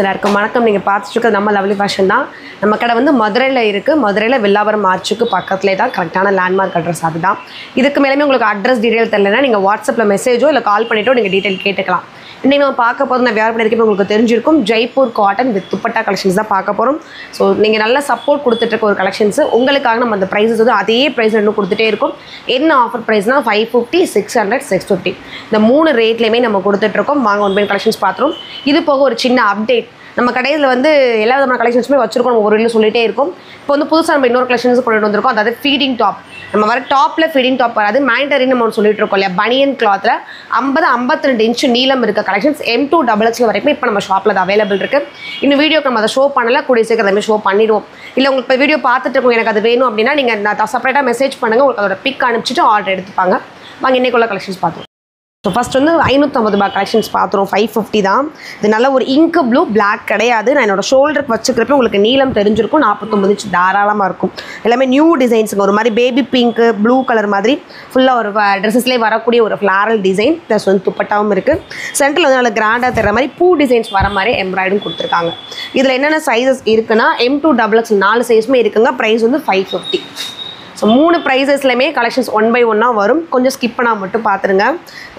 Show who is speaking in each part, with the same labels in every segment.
Speaker 1: எல்லாருக்கும் வணக்கம். நீங்கள் பார்த்துட்டு இருக்கிறது நம்ம லவ்லி ஃபேஷன் தான். நம்ம கடை வந்து மதுரையில் இருக்குது. மதுரையில் வில்லாவரம் மார்ச்சுக்கு பக்கத்துலேயே தான் கரெக்டான லேண்ட்மார்க் அட்ரஸ் அதுதான். இதுக்கு மேலேயுமே உங்களுக்கு அட்ரஸ் டீட்டெயில் தெரியலனா நீங்கள் வாட்ஸ்அப்பில் மெசேஜோ இல்லை கால் பண்ணிவிட்டோ நீங்கள் டீட்டெயில் கேட்டுக்கலாம். இன்றைக்கி நம்ம பார்க்க போகிறது நான் வேறு பண்ணியிருக்கேன் உங்களுக்கு தெரிஞ்சிருக்கும். Jaipur cotton with dupatta collections தான் பார்க்க போகிறோம். ஸோ நீங்கள் நல்ல சப்போர்ட் கொடுத்துட்ருக்க ஒரு கலெக்ஷன்ஸு உங்களுக்காக நம்ம அந்த ப்ரைஸஸ் வந்து அதே ப்ரைஸ் இன்னும் கொடுத்துட்டே இருக்கும். என்ன ஆஃபர் ப்ரைஸ்னால் 550, 600, 650 இந்த 3 ரேட்லேயுமே நம்ம கொடுத்துட்ருக்கோம். வாங்க ஒன்பது கலெக்ஷன்ஸ் பார்த்துரும். இது போக ஒரு சின்ன அப்டேட், நம்ம கடையில் வந்து எல்லா விதமான கலெக்ஷன்ஸுமே வச்சுருக்கோம். நம்ம ஒரு வீடியோ சொல்லிகிட்டே இருக்கும். இப்போ வந்து புதுசாக நம்ம இன்னொரு கலெக்ஷன்ஸ் கொண்டுட்டு வந்திருக்கோம். அதாவது ஃபீடிங் டாப். நம்ம வர டாப்பில் ஃபீடிங் டாப் வராது, மேண்டரின்னு நம்ம சொல்லிட்டு இருக்கோம் இல்லையா. பனியன் கிளாத்தில் 50-52 இன்ச்சு நீளம் இருக்க கலெக்ஷன்ஸ் M2 XXL வரைக்கும் இப்போ நம்ம ஷாப்பில் அது அவைலபிள் இருக்குது. இன்னும் வீடியோக்கு நம்ம அதை ஷோ பண்ணல, கூடிய சீக்கிரம் அதுமாதிரி ஷோ பண்ணிடுவோம். இல்லை உங்களுக்கு இப்போ வீடியோ பார்த்துட்டு இருக்கோம் எனக்கு அது வேணும் அப்படின்னா நீங்கள் நான் செப்பரேட்டாக மெசேஜ் பண்ணுங்கள். உங்களுக்கு அதோட பிக் அனுப்பிச்சிட்டு ஆர்டர் எடுத்துப்பாங்க. வாங்க இன்றைக்குள்ள கலெக்ஷன்ஸ் பார்த்துருவோம். ஸோ ஃபஸ்ட் வந்து 550 ரூபாய் கலெக்ஷன்ஸ் பார்த்துருவோம். 550 தான். இது நல்ல ஒரு இங்கு ப்ளூ பிளாக் கிடையாது. நான் என்னோட ஷோல்டருக்கு வச்சுக்கிறப்ப உங்களுக்கு நீளம் தெரிஞ்சிருக்கும். 49 இன்ச் தாராளமாக இருக்கும். எல்லாமே நியூ டிசைன்ஸுங்க. ஒரு மாதிரி பேபி பிங்க்கு ப்ளூ கலர் மாதிரி ஃபுல்லாக ஒரு ட்ரெஸ்ஸஸ்லேயே வரக்கூடிய ஒரு ஃப்ளாரல் டிசைன் ப்ளஸ் வந்து துப்பட்டாவும் இருக்குது. சென்டரில் வந்து நல்ல கிராண்டாக தர்ற மாதிரி பூ டிசைன்ஸ் வர மாதிரி எம்ப்ராய்டும் கொடுத்துருக்காங்க. இதில் என்னென்ன சைஸஸ் இருக்குன்னா M2 XXL 4 சைஸுமே இருக்குங்க. ப்ரைஸ் வந்து 550. ஸோ 3 ப்ரைஸஸ்லையுமே கலெக்ஷன்ஸ் 1 by 1 வரும். கொஞ்சம் ஸ்கிப் பண்ணால் மட்டும் பார்த்துருங்க.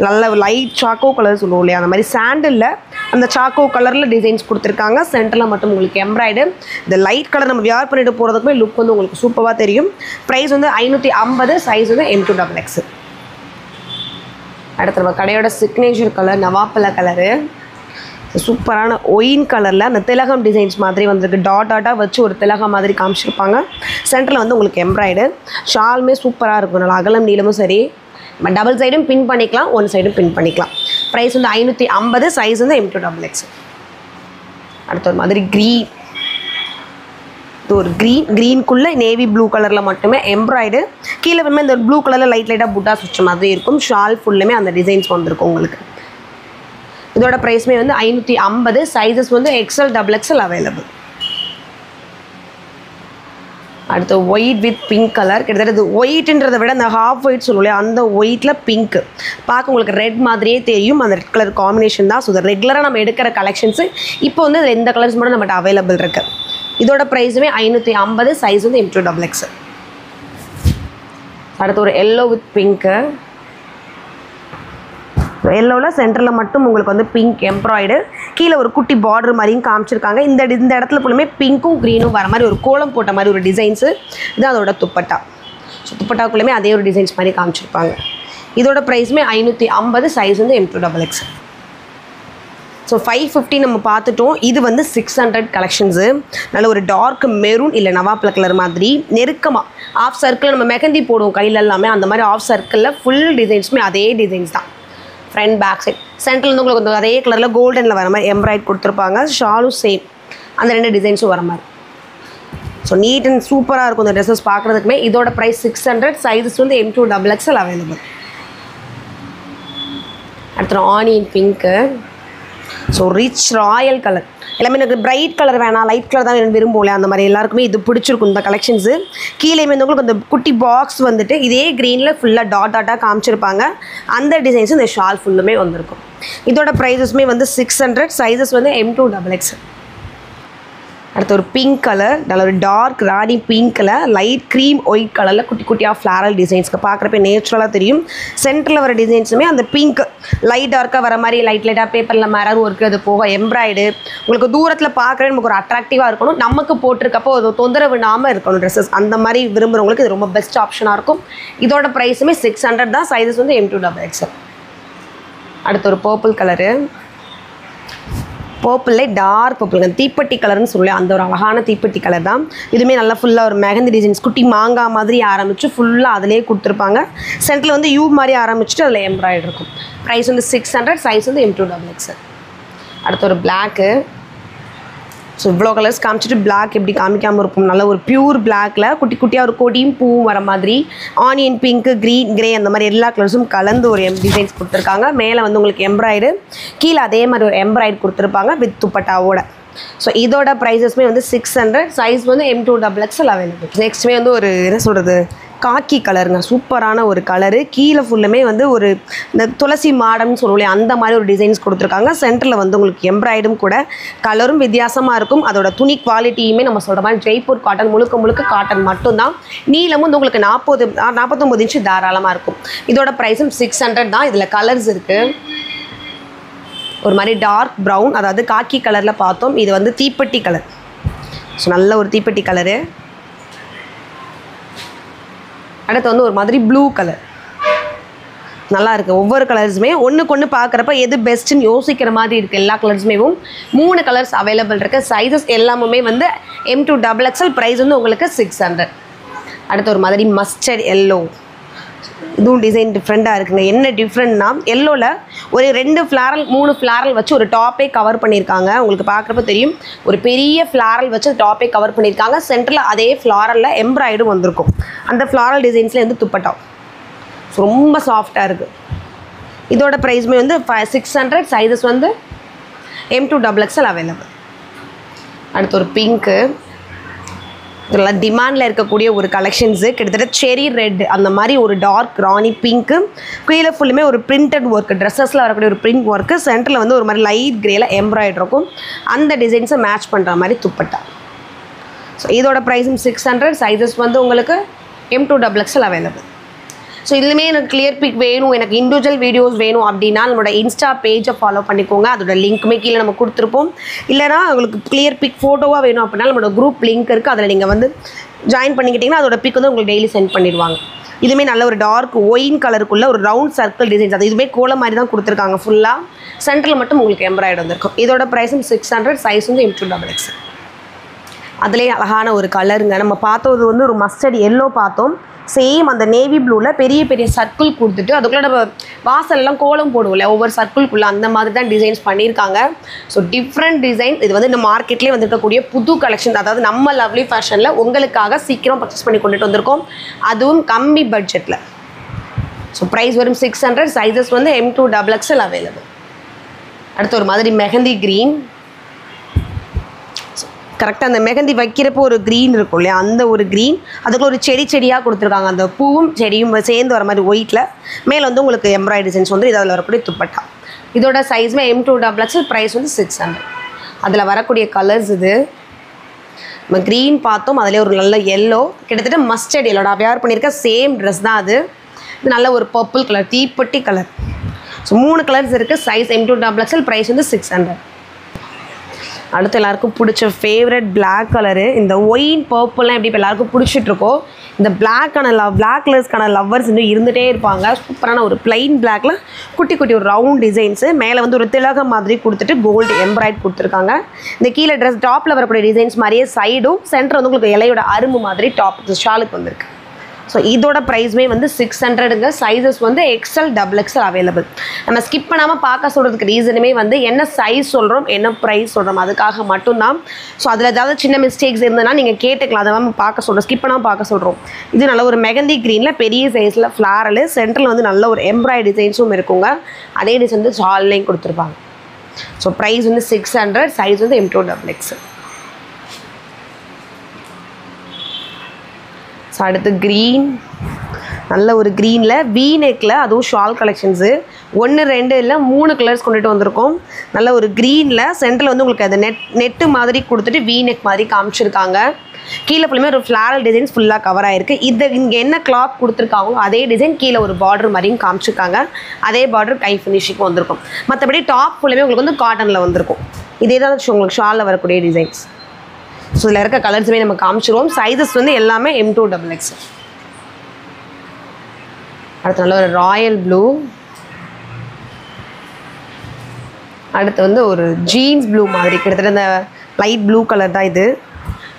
Speaker 1: நல்ல லைட் சாக்கோ கலர் சொல்லுவோம் இல்லையா, அந்த மாதிரி சாண்டிலில் அந்த சாக்கோ கலரில் டிசைன்ஸ் கொடுத்துருக்காங்க. சென்டரில் மட்டும் உங்களுக்கு எம்ப்ராய்டு. இந்த லைட் கலர் நம்ம வியர் பண்ணிட்டு போகிறதுக்குமே லுக் வந்து உங்களுக்கு சூப்பராக தெரியும். ப்ரைஸ் வந்து 550, சைஸ் வந்து M2 XXL. அடுத்து நம்ம கடையோட சிக்னேச்சர் கலர் நவாப்பழ கலரு. சூப்பரான ஒயின் கலரில் அந்த திலகம் டிசைன்ஸ் மாதிரி வந்திருக்கு. டாட்டாக வச்சு ஒரு திலகம் மாதிரி காமிச்சிருப்பாங்க. சென்டரில் வந்து உங்களுக்கு எம்ப்ராய்டு. ஷாலுமே சூப்பராக இருக்கும். நல்லா அகலம் நீளமும் சரி. நம்ம டபுள் சைடும் பின் பண்ணிக்கலாம், ஒன் சைடும் பின் பண்ணிக்கலாம். ப்ரைஸ் வந்து 550, சைஸ் வந்து M2 XXL. அடுத்த ஒரு மாதிரி க்ரீன், இது ஒரு க்ரீனுக்குள்ளே நேவி ப்ளூ கலரில் மட்டுமே எம்ப்ராய்டு. கீழே வந்து இந்த ப்ளூ கலரில் லைட்டாக புட்டா சுவிட்ச் மாதிரி இருக்கும். ஷால் ஃபுல்லுமே அந்த டிசைன்ஸ் வந்திருக்கும் உங்களுக்கு. இதோட ப்ரைஸுமே வந்து 550, சைஸஸ் வந்து XL XXL அவைலபிள். அடுத்து ஒயிட் வித் பிங்க் கலர். கிட்டத்தட்ட இது ஒயிட்ன்றதை விட அந்த ஹாஃப் ஒயிட் சொல்லுவோம் அந்த ஒயிட்டில் பிங்க்கு பார்க்க உங்களுக்கு ரெட் மாதிரியே தெரியும். அந்த ரெட் கலர் காம்பினேஷன் தான். ஸோ இது ரெகுலராக நம்ம எடுக்கிற கலெக்ஷன்ஸு இப்போ வந்து இதில் எந்த கலர்ஸ் மட்டும் நம்மகிட்ட அவைலபிள் இருக்குது. இதோட ப்ரைஸுமே 550, சைஸ் வந்து M2 XXL. அடுத்து ஒரு எல்லோ வித் பிங்க்கு. எல்லோவில் சென்டரில் மட்டும் உங்களுக்கு வந்து பிங்க் எம்ப்ராய்டு, கீழே ஒரு குட்டி பார்டர் மாதிரியும் காமிச்சிருக்காங்க. இந்த இடத்துல ஃபுல்லுமே பிங்க்கும் க்ரீனும் வர மாதிரி ஒரு கோலம் போட்ட மாதிரி ஒரு டிசைன்ஸு. இதுதான் அதோட துப்பட்டா. ஸோ துப்பட்டாக்குள்ளேயுமே அதே ஒரு டிசைன்ஸ் மாதிரி காமிச்சிருப்பாங்க. இதோட ப்ரைஸுமே 550, சைஸ் வந்து M2 XXL. ஸோ 550 நம்ம பார்த்துட்டோம். இது வந்து 600 கலெக்ஷன்ஸு. நல்ல ஒரு டார்க் மெரூன் இல்லை நவாப்பழ கலர் மாதிரி நெருக்கமாக ஆஃப் சர்க்கிள் நம்ம மெஹந்தி போடுவோம் கையில் எல்லாமே, அந்த மாதிரி ஆஃப் சர்க்கிளில் ஃபுல் டிசைன்ஸுமே அதே டிசைன்ஸ் தான். ஃப்ரண்ட் பேக் சைட் சென்டரில் வந்து உங்களுக்கு வந்து அதே கலரில் கோல்டனில் வர மாதிரி எம்ப்ராய்ட் கொடுத்துருப்பாங்க. ஷாலும் சேம் அந்த 2 டிசைன்ஸும் வர மாதிரி. ஸோ நீட் அண்ட் சூப்பராக இருக்கும் இந்த ட்ரெஸ்ஸஸ் பார்க்குறதுக்குமே. இதோட ப்ரைஸ் 600, சைஸஸ் வந்து M2 XXL அவைலபிள். அடுத்த onion pink. So rich Royal colour. எல்லாமே எனக்கு பிரைட் கலர் வேணாம், லைட் கலர் தான் விரும்புவோம் அந்த மாதிரி எல்லாருக்குமே இது பிடிச்சிருக்கும் இந்த கலெக்ஷன்ஸு. கீழே வந்து உங்களுக்கு அந்த குட்டி பாக்ஸ் வந்துட்டு இதே க்ரீனில் ஃபுல்லாக டாட்டாக காமிச்சிருப்பாங்க. அந்த டிசைன்ஸும் இந்த ஷால் ஃபுல்லுமே வந்திருக்கும். இதோட ப்ரைஸஸுமே வந்து 600, சைஸஸ் வந்து M2 XXL. அடுத்து ஒரு பிங்க் கலர், நல்ல ஒரு டார்க் ராணி பிங்க்கில் லைட் க்ரீம் ஒயிட் கலரில் குட்டி குட்டியாக ஃப்ளாரல் டிசைன்ஸ்க்கு பார்க்குறப்ப நேச்சுரலாக தெரியும். சென்டரில் வர டிசைன்ஸுமே அந்த பிங்க் லைட் டார்க்காக வர மாதிரி லைட்டாக பேப்பரில் மிரர் ஒர்க்கு, அது போக எம்ப்ராய்டு உங்களுக்கு தூரத்தில் பார்க்குறேன் நமக்கு ஒரு அட்ராக்டிவாக இருக்கணும். நமக்கு போட்டிருக்கப்போ ஒரு தொந்தரவு இல்லாமல் இருக்கணும் ட்ரெஸ்ஸஸ். அந்த மாதிரி விரும்புகிறவங்களுக்கு இது ரொம்ப பெஸ்ட் ஆப்ஷனாக இருக்கும். இதோட ப்ரைஸுமே 600 தான், சைஸஸ் வந்து M2 XXL. அடுத்து ஒரு பர்பிள் கலரு. பர்பிள்லே டார்க் பர்பிள் தீப்பெட்டி கலர்னு சொல்லி அந்த ஒரு அழகான தீப்பெட்டி கலர் தான். இதுவுமே நல்லா ஃபுல்லாக ஒரு மெஹந்தி டிசைன்ஸ் குட்டி மாங்காய் மாதிரி ஆரம்பித்து ஃபுல்லாக அதிலே கொடுத்துருப்பாங்க. சென்டரில் வந்து யூ மாதிரி ஆரம்பிச்சுட்டு அதில் எம்ப்ராய்டு இருக்கும். ப்ரைஸ் வந்து 600, சைஸ் வந்து M2 XXL. அடுத்து ஒரு பிளாக்கு. ஸோ இவ்வளோ கலர்ஸ் காமிச்சிட்டு பிளாக் எப்படி காமிக்காமல் இருக்கும். நல்ல ஒரு பியூர் பிளாக்கில் குட்டி குட்டியாக ஒரு கொடியும் பூவும் வர மாதிரி ஆனியன் பிங்க்கு க்ரீன் கிரே அந்த மாதிரி எல்லா கலர்ஸும் கலந்து ஒரு டிசைன்ஸ் கொடுத்துருக்காங்க. மேலே வந்து உங்களுக்கு எம்ப்ராய்டு, கீழே அதே மாதிரி ஒரு எம்ப்ராய்டு கொடுத்துருப்பாங்க வித் துப்பட்டாவோட. ஸோ இதோட ப்ரைஸஸ்மே வந்து 600, சைஸ் வந்து M2 XXL அவைலபிள். நெக்ஸ்ட்டுமே வந்து ஒரு என்ன சொல்கிறது காக்கி கலருங்க, சூப்பரான ஒரு கலரு. கீழே ஃபுல்லுமே வந்து ஒரு இந்த துளசி மாடம்னு சொல்லுவோம் அந்த மாதிரி ஒரு டிசைன்ஸ் கொடுத்துருக்காங்க. சென்டரில் வந்து உங்களுக்கு எம்ப்ராய்டும் கூட, கலரும் வித்தியாசமாக இருக்கும். அதோட துணி குவாலிட்டியுமே நம்ம சொல்கிற மாதிரி ஜெய்ப்பூர் காட்டன், முழுக்க முழுக்க காட்டன் மட்டும்தான். நீளமும் வந்து உங்களுக்கு 49 இன்ச்சு தாராளமாக இருக்கும். இதோட ப்ரைஸும் 600 தான். இதில் கலர்ஸ் இருக்குது. ஒரு மாதிரி டார்க் ப்ரௌன், அதாவது காக்கி கலரில் பார்த்தோம். இது வந்து தீப்பெட்டி கலர். ஸோ நல்ல ஒரு தீப்பெட்டி கலரு. அடுத்து வந்து ஒரு மாதிரி ப்ளூ கலர், நல்லா இருக்குது. ஒவ்வொரு கலர்ஸுமே ஒன்றுக்கு ஒன்று பார்க்குறப்ப எது பெஸ்ட்டுன்னு யோசிக்கிற மாதிரி இருக்குது. எல்லா கலர்ஸுமேவும் 3 கலர்ஸ் அவைலபிள் இருக்குது. சைஸஸ் எல்லாமே வந்து M2XXL. ப்ரைஸ் வந்து உங்களுக்கு 600. அடுத்து ஒரு மாதிரி மஸ்டர்ட் எல்லோ, இதுவும் டிசைன் டிஃப்ரெண்ட்டாக இருக்குங்க. என்ன டிஃப்ரெண்ட்னா எல்லோவில் ஒரு 2 ஃப்ளாரல் 3 ஃப்ளாரல் வச்சு ஒரு டாப்பே கவர் பண்ணியிருக்காங்க. உங்களுக்கு பார்க்குறப்ப தெரியும், ஒரு பெரிய ஃப்ளாரல் வச்சு டாப்பே கவர் பண்ணியிருக்காங்க. சென்டரில் அதே ஃப்ளாரலில் எம்ப்ராய்டும் வந்திருக்கும். அந்த ஃப்ளாரல் டிசைன்ஸில் வந்து துப்பட்டா ரொம்ப சாஃப்டாக இருக்குது. இதோட ப்ரைஸுமே வந்து 600. சைஸஸ் வந்து M2XXL அவைலபிள். அடுத்து ஒரு பிங்க்கு, இதெல்லாம் டிமாண்டில் இருக்கக்கூடிய ஒரு கலெக்ஷன்ஸு. கிட்டத்தட்ட செரி ரெட் அந்த மாதிரி ஒரு டார்க் ராணி பிங்க்கு. கீழே ஃபுல்லுமே ஒரு பிரிண்டட் ஒர்க்கு, ட்ரெஸ்ஸஸில் வரக்கூடிய ஒரு பிரிண்ட் ஒர்க்கு. சென்டரில் வந்து ஒரு மாதிரி லைட் கிரேயில் எம்ப்ராய்டரி இருக்கும். அந்த டிசைன்ஸை மேட்ச் பண்ணுற மாதிரி துப்பட்டா. ஸோ இதோட ப்ரைஸும் 600. சைஸஸ் வந்து உங்களுக்கு M2XXL அவைலபிள். ஸோ இதுலேயுமே எனக்கு கிளியர் பிக் வேணும், எனக்கு இண்டிவிஜுவல் வீடியோஸ் வேணும் அப்படின்னா நம்மளோட இன்ஸ்டா பேஜை ஃபாலோ பண்ணிக்கோங்க. அதோட லிங்க்குமே கீழே நம்ம கொடுத்துருப்போம். இல்லைனா உங்களுக்கு கிளியர் பிக் ஃபோட்டோவாக வேணும் அப்படின்னா நம்மளோட குரூப் லிங்க் இருக்குது, அதில் நீங்கள் வந்து ஜாயின் பண்ணிக்கிட்டிங்கன்னா அதோட பிக் வந்து உங்களுக்கு டெய்லி சென்ட் பண்ணிடுவாங்க. இதுவுமே நல்ல ஒரு டார்க் ஒயின் கலருக்குள்ளே ஒரு ரவுண்ட் சர்க்கிள் டிசைன்ஸ், அது இதுவுமே கோலம் மாதிரி தான் கொடுத்துருக்காங்க. ஃபுல்லாக சென்டரில் மட்டும் உங்களுக்கு எம்ப்ராய்டரி வந்திருக்கும். இதோட ப்ரைஸும் 600. சைஸ் வந்து M2XXL. அதுலேயே அழகான ஒரு கலருங்க. நம்ம பார்த்தது வந்து ஒரு மஸ்டர்ட் எல்லோ பார்த்தோம். சேம் அந்த நேவி ப்ளூவில் பெரிய பெரிய சர்க்கிள் கொடுத்துட்டு அதுக்குள்ளே நம்ம வாசல்லாம் கோலம் போடுவோம்ல, ஒவ்வொரு சர்க்கிள்குள்ளே அந்த மாதிரி தான் டிசைன்ஸ் பண்ணியிருக்காங்க. So different design. இது வந்து இந்த மார்க்கெட்லேயே வந்துருக்கக்கூடிய புது கலெக்ஷன். அதாவது நம்ம லவ்லி ஃபேஷனில் உங்களுக்காக சீக்கிரம் பர்ச்சேஸ் பண்ணி கொண்டுட்டு வந்திருக்கோம், அதுவும் கம்மி பட்ஜெட்டில். ஸோ ப்ரைஸ் வரும் 600. சைஸஸ் வந்து M2XXL அவைலபிள். அடுத்து ஒரு மாதிரி மெஹந்தி க்ரீன். கரெக்டாக அந்த மெஹந்தி வைக்கிறப்போ ஒரு க்ரீன் இருக்கும் இல்லையா, அந்த ஒரு க்ரீன். அதுக்குள்ள ஒரு செடியாக கொடுத்துருக்காங்க. அந்த பூவும் செடியும் சேர்ந்து வர மாதிரி ஒயிட்டில். மேலே வந்து உங்களுக்கு எம்ப்ராய்டரி டிசைன்ஸ் வந்து இதில் வரக்கூடிய துப்பட்டா. இதோட சைஸுமே M2XXL. ப்ரைஸ் வந்து 600. அதில் வரக்கூடிய கலர்ஸ் இது. நம்ம க்ரீன் பார்த்தோம், அதிலே ஒரு நல்ல எல்லோ, கிட்டத்தட்ட மஸ்டர்ட் எல்லோ. நான் வேர் பண்ணியிருக்க சேம் ட்ரெஸ் தான் அது. இது நல்ல ஒரு பர்பிள் கலர், தீப்பெட்டி கலர். ஸோ 3 கலர்ஸ் இருக்குது. Size M2XXL. ப்ரைஸ் வந்து 600. அடுத்து எல்லாருக்கும் பிடிச்ச ஃபேவரட் பிளாக் கலரு. இந்த ஒயின் பர்பிள்லாம் எப்படி இப்போ எல்லாருக்கும் பிடிச்சிட்ருக்கோ, இந்த பிளாக் கலர்ஸ்க்கான லவ்வர்ஸ் இன்னும் இருந்துகிட்டே இருப்பாங்க. சூப்பரான ஒரு பிளைன் பிளாக்ல குட்டி குட்டி ஒரு ரவுண்ட் டிசைன்ஸு. மேலே வந்து ஒரு திலகம் மாதிரி கொடுத்துட்டு கோல்டு எம்ப்ராய்ட் கொடுத்துருக்காங்க. இந்த கீழே ட்ரெஸ் டாப்பில் வரக்கூடிய டிசைன்ஸ் மாதிரியே சைடும் சென்டர் வந்து உங்களுக்கு இலையோட அரும்பு மாதிரி டாப் ஷாலுக்கு வந்திருக்கு. ஸோ இதோட ப்ரைஸுமே வந்து 600ங்க. சைஸஸ் வந்து XL அவைலபிள். நம்ம ஸ்கிப் பண்ணாமல் பார்க்க சொல்கிறதுக்கு ரீசனுமே வந்து என்ன சைஸ் சொல்கிறோம், என்ன ப்ரைஸ் சொல்கிறோம், அதுக்காக மட்டும்தான். ஸோ அதில் ஏதாவது சின்ன மிஸ்டேக்ஸ் இருந்ததுன்னா நீங்கள் கேட்டுக்கலாம், அதை நம்ம பார்க்க சொல்கிறோம், ஸ்கிப் பண்ணாமல் பார்க்க சொல்கிறோம். இது நல்ல ஒரு மெகந்தி க்ரீனில் பெரிய சைஸில் ஃப்ளாரலு, சென்டரில் வந்து நல்ல ஒரு எம்ப்ராய்டரி டிசைன்ஸும் இருக்குங்க. அதே டிசைன் வந்து ஷால்லையும் கொடுத்துருப்பாங்க. ஸோ ப்ரைஸ் வந்து 600. சைஸ் வந்து M2XXL. ஸோ அடுத்து க்ரீன், நல்ல ஒரு க்ரீனில் வீ நெக்கில், அதுவும் ஷால் கலெக்ஷன்ஸு 1 2 இல்லை 3 கலர்ஸ் கொண்டுட்டு வந்திருக்கோம். நல்ல ஒரு க்ரீனில் சென்டரில் வந்து உங்களுக்கு அது நெட்டு மாதிரி கொடுத்துட்டு வீ நெக் மாதிரி காமிச்சிருக்காங்க. கீழே ஃபுல்லுமே ஒரு ஃப்ளாரல் டிசைன்ஸ் ஃபுல்லாக கவர் ஆகிருக்கு. இங்கே என்ன கிளாத் கொடுத்துருக்காங்களோ அதே டிசைன் கீழே ஒரு பார்டர் மாதிரியும் காமிச்சிருக்காங்க. அதே பார்டர் கை ஃபினிஷிங்கும் வந்திருக்கும். மற்றபடி டாப் ஃபுல்லுமே உங்களுக்கு வந்து காட்டனில் வந்திருக்கும். இதே தான் உங்களுக்கு ஷாலில் வரக்கூடிய டிசைன்ஸ். ஸோ இதில் இருக்க கலர்ஸுமே நம்ம காமிச்சிருவோம். சைஸஸ் வந்து எல்லாமே M2XXL. அடுத்து நல்ல ஒரு ராயல் ப்ளூ. அடுத்து வந்து ஒரு ஜீன்ஸ் ப்ளூ மாதிரி, கிட்டத்தட்ட இந்த லைட் ப்ளூ கலர் தான் இது.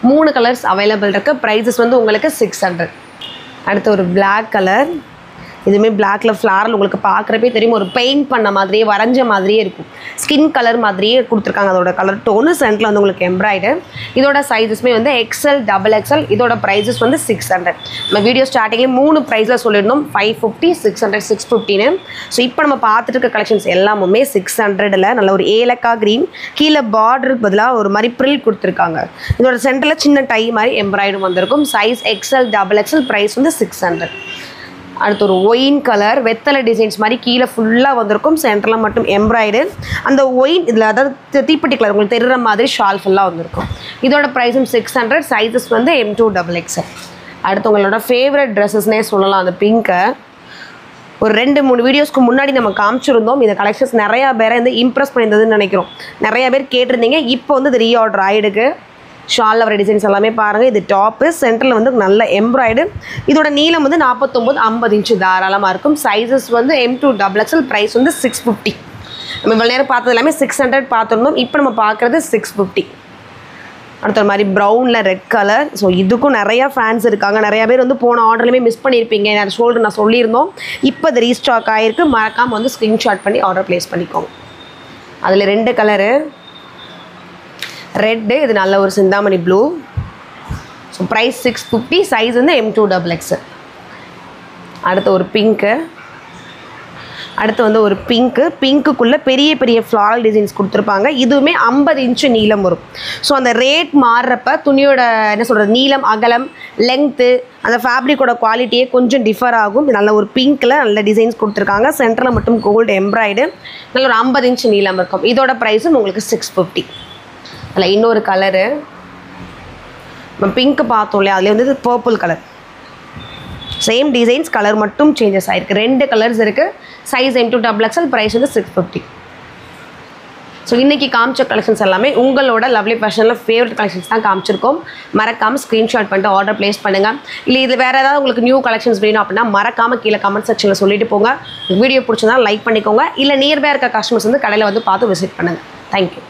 Speaker 1: 3 கலர்ஸ் அவைலபிள் இருக்குது. ப்ரைஸஸ் வந்து உங்களுக்கு 600. அடுத்து ஒரு பிளாக் கலர். இதுவுமே பிளாக்ல ஃப்ளாரல் உங்களுக்கு பார்க்குறப்பே தெரியும், ஒரு பெயிண்ட் பண்ண மாதிரியே வரைஞ்ச மாதிரியே இருக்கும். ஸ்கின் கலர் மாதிரியே கொடுத்துருக்காங்க. அதோட கலர் டோனு சென்டரில் வந்து உங்களுக்கு எம்ப்ராய்டு. இதோட சைஸஸ்மே வந்து எக்ஸ்எல், டபுள் எக்ஸ்எல். இதோட ப்ரைஸஸ் வந்து 600. நம்ம வீடியோ ஸ்டார்டிங்லேயே 3 ப்ரைஸில் சொல்லியிருந்தோம், 550, 600, 650. ஸோ இப்போ நம்ம பார்த்துட்டு இருக்க கலெக்ஷன்ஸ் எல்லாமுமே 600ல் நல்ல ஒரு ஏலக்கா க்ரீன், கீழே பார்டருக்கு பதிலாக ஒரு மாதிரி ப்ரில் கொடுத்துருக்காங்க. இதோட சென்டரில் சின்ன டை மாதிரி எம்ப்ராய்டும் வந்திருக்கும். Size XL, double XL. Price வந்து 600. அடுத்து ஒரு ஒயின் கலர் வெத்தலை டிசைன்ஸ் மாதிரி கீழே ஃபுல்லாக வந்திருக்கும். சென்டரில் மட்டும் எம்ப்ராய்டு. அந்த ஒயின் இதில் அதாவது தீப்பெட்டி கலர் உங்களுக்கு தெரிகிற மாதிரி ஷால் ஃபுல்லாக வந்திருக்கும். இதோட ப்ரைஸும் 600. சைஸஸ் வந்து M2 XXL. அடுத்து உங்களோட ஃபேவரட் ட்ரெஸ்ஸஸ்னே சொல்லலாம். அந்த பிங்கை ஒரு 2-3 வீடியோஸ்க்கு முன்னாடி நம்ம காமிச்சிருந்தோம். இந்த கலெக்ஷன்ஸ் நிறையா பேரை வந்து இம்ப்ரெஸ் பண்ணியிருந்ததுன்னு நினைக்கிறோம். நிறையா பேர் கேட்டிருந்தீங்க. இப்போ வந்து இது ரீஆர்டர் ஆகிடுக்கு. ஷாலில் வர டிசைன்ஸ் எல்லாமே பாருங்கள். இது டாப்பு, சென்டரில் வந்து நல்ல எம்ப்ராய்டு. இதோட நீளம் வந்து 49-50 இன்ச்சு தாராளமாக இருக்கும். சைஸஸ் வந்து M2 XXL. ப்ரைஸ் வந்து 650. நம்ம இவ்வளோ நேரம் பார்த்தது எல்லாமே 600 பார்த்துருந்தோம். இப்போ நம்ம பார்க்குறது 650. அடுத்த மாதிரி ப்ரௌனில் ரெட் கலர். ஸோ இதுக்கும் நிறையா ஃபேன்ஸ் இருக்காங்க. நிறையா பேர் வந்து போன ஆர்டர்லையுமே மிஸ் பண்ணியிருப்பீங்க. நான் சொல்லியிருந்தோம். இப்போ இது ரீஸ்டாக் ஆகிருக்கு. மறக்காமல் வந்து ஸ்க்ரீன்ஷாட் பண்ணி ஆர்டர் ப்ளேஸ் பண்ணிக்கோங்க. அதில் 2 கலரு, ரெட்டு, இது நல்ல ஒரு சிந்தாமணி ப்ளூ. So price 650. சைஸ் வந்து M2 XXL. அடுத்து ஒரு பிங்க்கு. அடுத்து வந்து ஒரு பிங்க்குள்ளே பெரிய பெரிய ஃப்ளாரல் டிசைன்ஸ் கொடுத்துருப்பாங்க. இதுவுமே 50 இன்ச்சு நீளம் வரும். ஸோ அந்த ரேட் மாறுறப்ப துணியோட என்ன சொல்கிறது, நீளம், அகலம், லெங்க்த்து, அந்த ஃபேப்ரிக்கோட குவாலிட்டியே கொஞ்சம் டிஃபர் ஆகும். நல்ல ஒரு பிங்க்கில் நல்ல டிசைன்ஸ் கொடுத்துருக்காங்க. சென்டரில் மட்டும் கோல்டு எம்ப்ராய்டு. நல்ல ஒரு 50 இன்ச்சு நீளம் இருக்கும். இதோட ப்ரைஸும் உங்களுக்கு 650. அதில் இன்னொரு கலரு நம்ம பிங்க்கு பார்த்தோம் இல்லையா, அதுலேயே வந்து purple colour. Same designs, colour மட்டும் சேஞ்சஸ் ஆகிருக்கு. 2 கலர்ஸ் இருக்குது. Size M2 XXL. ப்ரைஸ் வந்து 650. ஸோ இன்றைக்கி காமிச்ச கலெக்ஷன்ஸ் எல்லாமே உங்களோட லவ்லி ஃபேஷனில் ஃபேவரட் கலெக்ஷன்ஸ் தான் காமிச்சிருக்கோம். மறக்காமல் ஸ்க்ரீன்ஷாட் பண்ணிட்டு ஆர்டர் ப்ளேஸ் பண்ணுங்கள். இல்லை இது வேறு ஏதாவது உங்களுக்கு நியூ கலெக்ஷன்ஸ் வேணும் அப்படின்னா மறக்காமல் கீழே கமெண்ட் செக்ஷனில் சொல்லிட்டு போங்க. வீடியோ பிடிச்சதா லைக் பண்ணிக்கோங்க. இல்லை நியர்பை இருக்க கஸ்டமர்ஸ் வந்து கடையில் வந்து பார்த்து விசிட் பண்ணுங்கள். தேங்க்யூ.